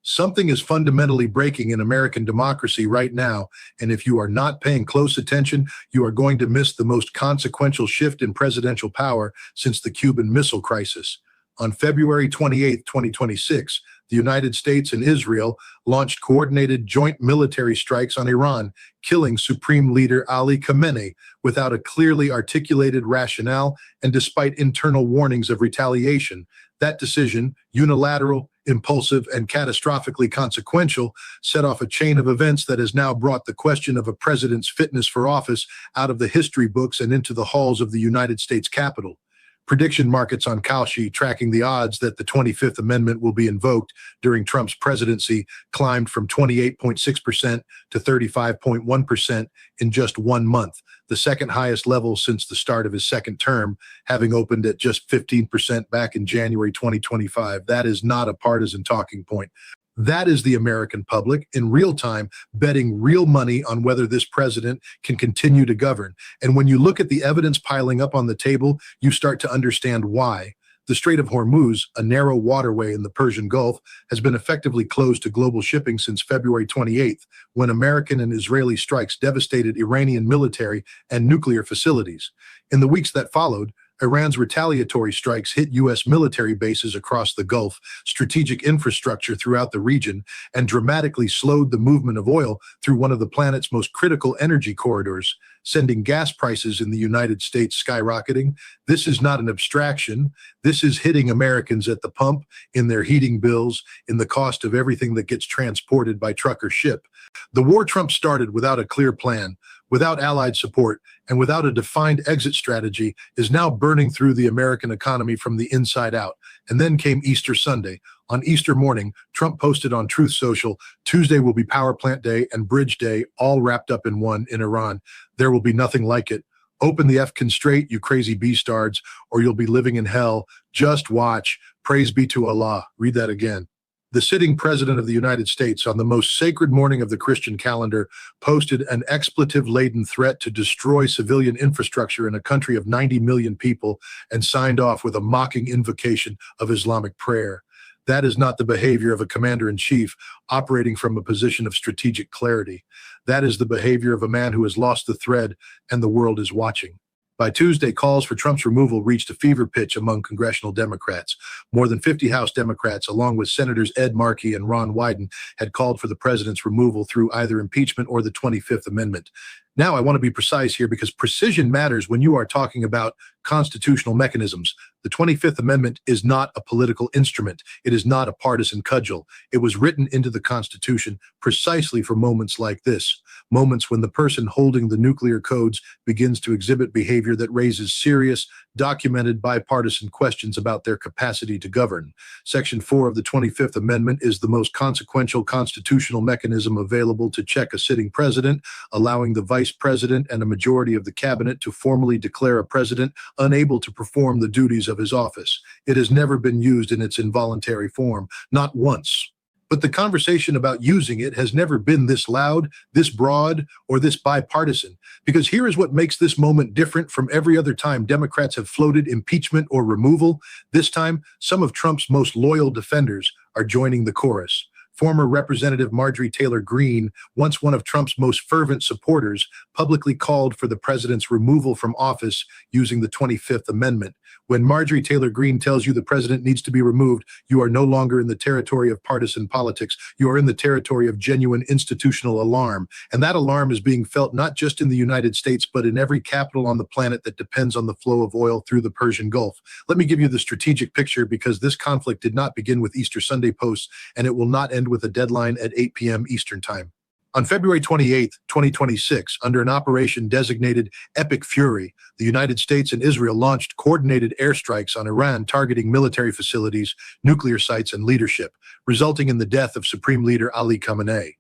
Something is fundamentally breaking in American democracy right now, and if you are not paying close attention, you are going to miss the most consequential shift in presidential power since the Cuban Missile Crisis. On February 28, 2026, the United States and Israel launched coordinated joint military strikes on Iran, killing Supreme Leader Ali Khamenei without a clearly articulated rationale and despite internal warnings of retaliation. That decision, unilateral, impulsive, and catastrophically consequential, set off a chain of events that has now brought the question of a president's fitness for office out of the history books and into the halls of the United States Capitol. Prediction markets on Kalshi tracking the odds that the 25th Amendment will be invoked during Trump's presidency climbed from 28.6% to 35.1% in just 1 month, the second highest level since the start of his second term, having opened at just 15% back in January 2025. That is not a partisan talking point. That is the American public in real time betting real money on whether this president can continue to govern. And when you look at the evidence piling up on the table, you start to understand why. The Strait of Hormuz, a narrow waterway in the Persian Gulf, has been effectively closed to global shipping since February 28th, when American and Israeli strikes devastated Iranian military and nuclear facilities. In the weeks that followed, Iran's retaliatory strikes hit U.S. military bases across the Gulf, strategic infrastructure throughout the region, and dramatically slowed the movement of oil through one of the planet's most critical energy corridors, sending gas prices in the United States skyrocketing. This is not an abstraction. This is hitting Americans at the pump, in their heating bills, in the cost of everything that gets transported by truck or ship. The war Trump started without a clear plan, without allied support, and without a defined exit strategy, is now burning through the American economy from the inside out. And then came Easter Sunday. On Easter morning, Trump posted on Truth Social, "Tuesday will be Power Plant Day and Bridge Day, all wrapped up in one in Iran. There will be nothing like it. Open the Fkin straight, you crazy beastards, or you'll be living in hell. Just watch. Praise be to Allah." Read that again. The sitting president of the United States, on the most sacred morning of the Christian calendar, posted an expletive-laden threat to destroy civilian infrastructure in a country of 90 million people and signed off with a mocking invocation of Islamic prayer. That is not the behavior of a commander-in-chief operating from a position of strategic clarity. That is the behavior of a man who has lost the thread and the world is watching. By Tuesday, calls for Trump's removal reached a fever pitch among congressional Democrats. More than 50 House Democrats, along with Senators Ed Markey and Ron Wyden, had called for the president's removal through either impeachment or the 25th Amendment. Now, I want to be precise here because precision matters when you are talking about constitutional mechanisms. The 25th Amendment is not a political instrument. It is not a partisan cudgel. It was written into the Constitution precisely for moments like this, moments when the person holding the nuclear codes begins to exhibit behavior that raises serious, documented bipartisan questions about their capacity to govern. Section 4 of the 25th Amendment is the most consequential constitutional mechanism available to check a sitting president, allowing the vice president and a majority of the cabinet to formally declare a president unable to perform the duties of his office. It has never been used in its involuntary form, not once. But the conversation about using it has never been this loud, this broad, or this bipartisan. Because here is what makes this moment different from every other time Democrats have floated impeachment or removal. This time, some of Trump's most loyal defenders are joining the chorus. Former Representative Marjorie Taylor Greene, once one of Trump's most fervent supporters, publicly called for the president's removal from office using the 25th Amendment. When Marjorie Taylor Greene tells you the president needs to be removed, you are no longer in the territory of partisan politics. You are in the territory of genuine institutional alarm. And that alarm is being felt not just in the United States, but in every capital on the planet that depends on the flow of oil through the Persian Gulf. Let me give you the strategic picture, because this conflict did not begin with Easter Sunday posts, and it will not end with a deadline at 8 p.m. Eastern Time. On February 28, 2026, under an operation designated Epic Fury, the United States and Israel launched coordinated airstrikes on Iran targeting military facilities, nuclear sites, and leadership, resulting in the death of Supreme Leader Ali Khamenei.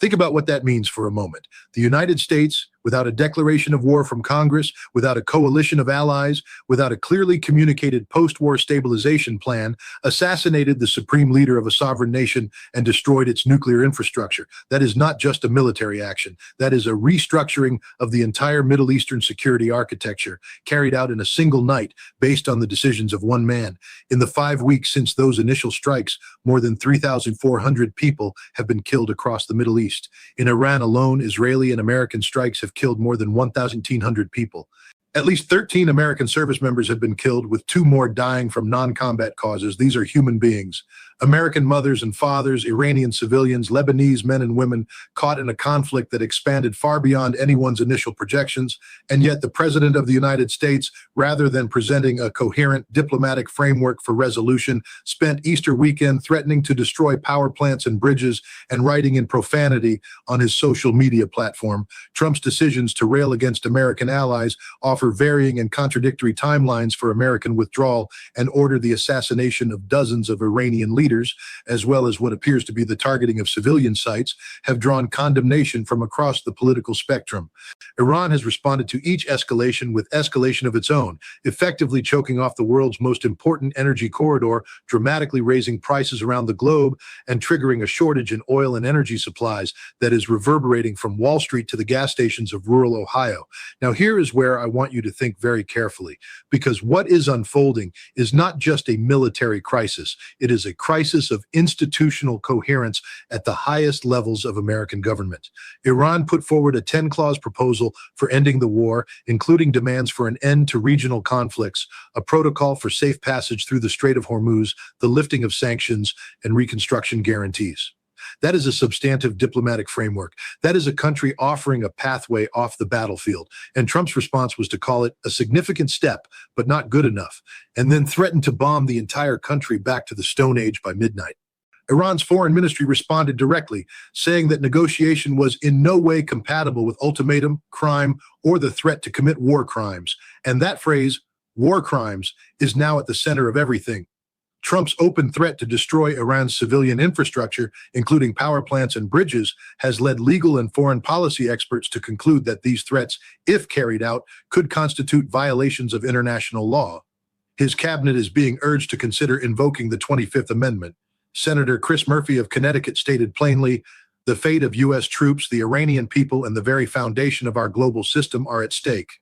Think about what that means for a moment. The United States, without a declaration of war from Congress, without a coalition of allies, without a clearly communicated post-war stabilization plan, assassinated the supreme leader of a sovereign nation and destroyed its nuclear infrastructure. That is not just a military action. That is a restructuring of the entire Middle Eastern security architecture, carried out in a single night based on the decisions of one man. In the 5 weeks since those initial strikes, more than 3,400 people have been killed across the Middle East. In Iran alone, Israeli and American strikes have killed more than 1,100 people. At least 13 American service members have been killed, with 2 more dying from non-combat causes. These are human beings. American mothers and fathers, Iranian civilians, Lebanese men and women caught in a conflict that expanded far beyond anyone's initial projections. And yet the President of the United States, rather than presenting a coherent diplomatic framework for resolution, spent Easter weekend threatening to destroy power plants and bridges and writing in profanity on his social media platform. Trump's decisions to rail against American allies offer varying and contradictory timelines for American withdrawal and order the assassination of dozens of Iranian leaders, as well as what appears to be the targeting of civilian sites, have drawn condemnation from across the political spectrum. Iran has responded to each escalation with escalation of its own, effectively choking off the world's most important energy corridor, dramatically raising prices around the globe, and triggering a shortage in oil and energy supplies that is reverberating from Wall Street to the gas stations of rural Ohio. Now, here is where I want you to think very carefully, because what is unfolding is not just a military crisis. It is a crisis of institutional coherence at the highest levels of American government. Iran put forward a 10-clause proposal for ending the war, including demands for an end to regional conflicts, a protocol for safe passage through the Strait of Hormuz, the lifting of sanctions, and reconstruction guarantees. That is a substantive diplomatic framework. That is a country offering a pathway off the battlefield. And Trump's response was to call it a significant step, but not good enough, and then threatened to bomb the entire country back to the Stone Age by midnight. Iran's foreign ministry responded directly, saying that negotiation was in no way compatible with ultimatum, crime, or the threat to commit war crimes. And that phrase, war crimes, is now at the center of everything. Trump's open threat to destroy Iran's civilian infrastructure, including power plants and bridges, has led legal and foreign policy experts to conclude that these threats, if carried out, could constitute violations of international law. His cabinet is being urged to consider invoking the 25th Amendment. Senator Chris Murphy of Connecticut stated plainly, "The fate of U.S. troops, the Iranian people, and the very foundation of our global system are at stake."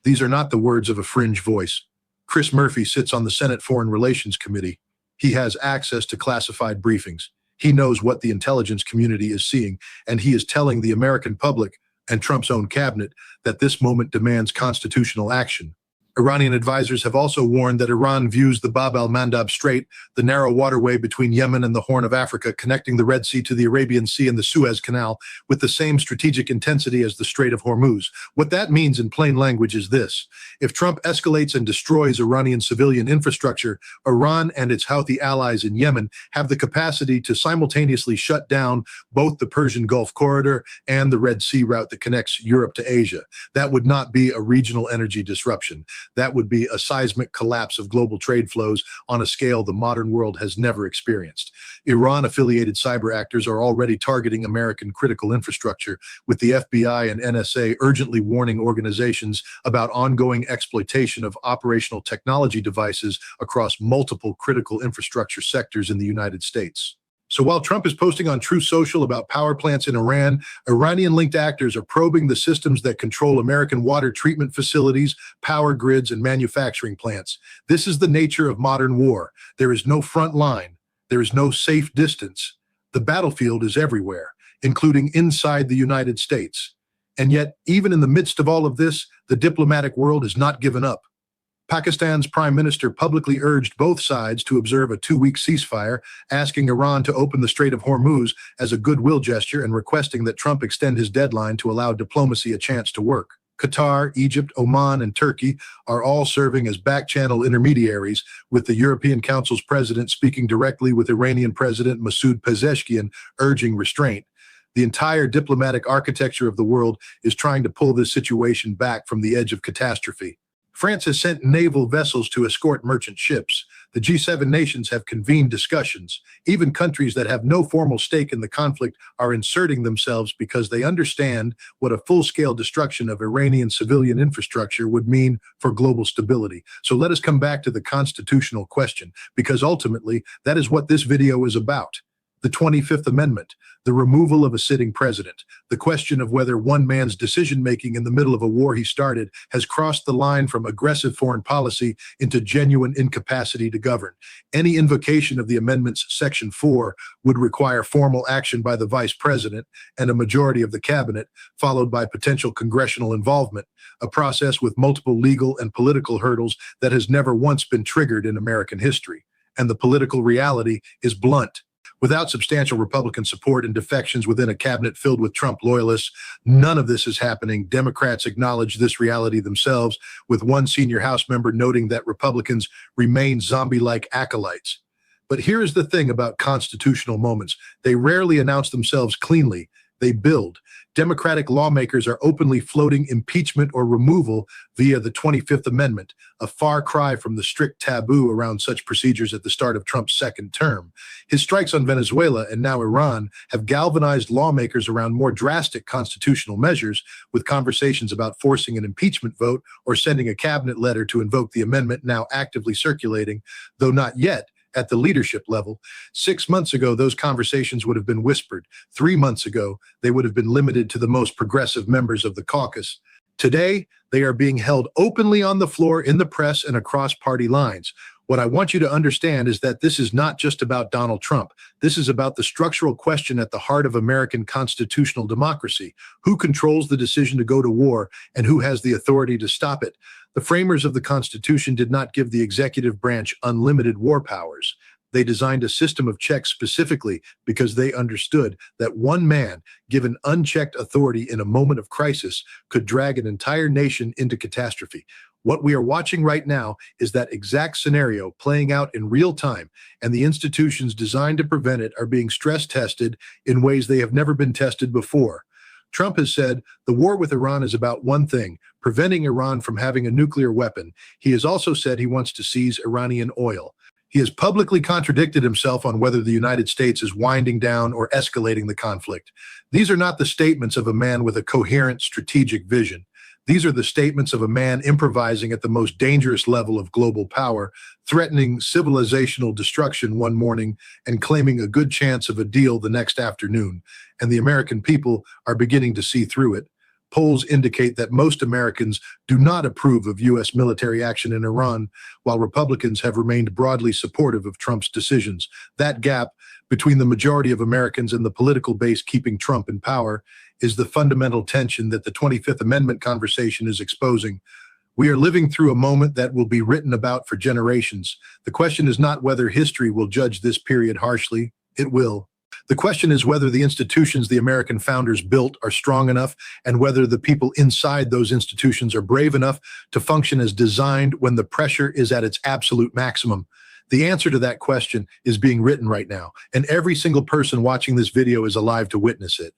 These are not the words of a fringe voice. Chris Murphy sits on the Senate Foreign Relations Committee. He has access to classified briefings. He knows what the intelligence community is seeing, and he is telling the American public and Trump's own cabinet that this moment demands constitutional action. Iranian advisors have also warned that Iran views the Bab el-Mandab Strait, the narrow waterway between Yemen and the Horn of Africa connecting the Red Sea to the Arabian Sea and the Suez Canal, with the same strategic intensity as the Strait of Hormuz. What that means in plain language is this: if Trump escalates and destroys Iranian civilian infrastructure, Iran and its Houthi allies in Yemen have the capacity to simultaneously shut down both the Persian Gulf corridor and the Red Sea route that connects Europe to Asia. That would not be a regional energy disruption. That would be a seismic collapse of global trade flows on a scale the modern world has never experienced. Iran-affiliated cyber actors are already targeting American critical infrastructure, with the FBI and NSA urgently warning organizations about ongoing exploitation of operational technology devices across multiple critical infrastructure sectors in the United States. So while Trump is posting on Truth Social about power plants in Iran, Iranian-linked actors are probing the systems that control American water treatment facilities, power grids, and manufacturing plants. This is the nature of modern war. There is no front line. There is no safe distance. The battlefield is everywhere, including inside the United States. And yet, even in the midst of all of this, the diplomatic world has not given up. Pakistan's prime minister publicly urged both sides to observe a 2-week ceasefire, asking Iran to open the Strait of Hormuz as a goodwill gesture and requesting that Trump extend his deadline to allow diplomacy a chance to work. Qatar, Egypt, Oman, and Turkey are all serving as back-channel intermediaries, with the European Council's president speaking directly with Iranian President Masoud Pezeshkian, urging restraint. The entire diplomatic architecture of the world is trying to pull this situation back from the edge of catastrophe. France has sent naval vessels to escort merchant ships. The G7 nations have convened discussions. Even countries that have no formal stake in the conflict are inserting themselves because they understand what a full-scale destruction of Iranian civilian infrastructure would mean for global stability. So let us come back to the constitutional question, because ultimately that is what this video is about. The 25th Amendment, the removal of a sitting president, the question of whether one man's decision-making in the middle of a war he started has crossed the line from aggressive foreign policy into genuine incapacity to govern. Any invocation of the amendment's Section 4 would require formal action by the vice president and a majority of the cabinet, followed by potential congressional involvement, a process with multiple legal and political hurdles that has never once been triggered in American history. And the political reality is blunt. Without substantial Republican support and defections within a cabinet filled with Trump loyalists, none of this is happening. Democrats acknowledge this reality themselves, with one senior House member noting that Republicans remain zombie-like acolytes. But here is the thing about constitutional moments. They rarely announce themselves cleanly. They build. Democratic lawmakers are openly floating impeachment or removal via the 25th Amendment, a far cry from the strict taboo around such procedures at the start of Trump's second term. His strikes on Venezuela and now Iran have galvanized lawmakers around more drastic constitutional measures, with conversations about forcing an impeachment vote or sending a cabinet letter to invoke the amendment now actively circulating, though not yet at the leadership level. 6 months ago, those conversations would have been whispered. 3 months ago, they would have been limited to the most progressive members of the caucus. Today, they are being held openly on the floor, in the press, and across party lines. What I want you to understand is that this is not just about Donald Trump. This is about the structural question at the heart of American constitutional democracy. Who controls the decision to go to war, and who has the authority to stop it? The framers of the Constitution did not give the executive branch unlimited war powers. They designed a system of checks specifically because they understood that one man, given unchecked authority in a moment of crisis, could drag an entire nation into catastrophe. What we are watching right now is that exact scenario playing out in real time, and the institutions designed to prevent it are being stress tested in ways they have never been tested before. Trump has said the war with Iran is about one thing: preventing Iran from having a nuclear weapon. He has also said he wants to seize Iranian oil. He has publicly contradicted himself on whether the United States is winding down or escalating the conflict. These are not the statements of a man with a coherent strategic vision. These are the statements of a man improvising at the most dangerous level of global power, threatening civilizational destruction one morning and claiming a good chance of a deal the next afternoon. And the American people are beginning to see through it. Polls indicate that most Americans do not approve of U.S. military action in Iran, while Republicans have remained broadly supportive of Trump's decisions. That gap between the majority of Americans and the political base keeping Trump in power is the fundamental tension that the 25th Amendment conversation is exposing. We are living through a moment that will be written about for generations. The question is not whether history will judge this period harshly. It will. The question is whether the institutions the American founders built are strong enough, and whether the people inside those institutions are brave enough to function as designed when the pressure is at its absolute maximum. The answer to that question is being written right now, and every single person watching this video is alive to witness it.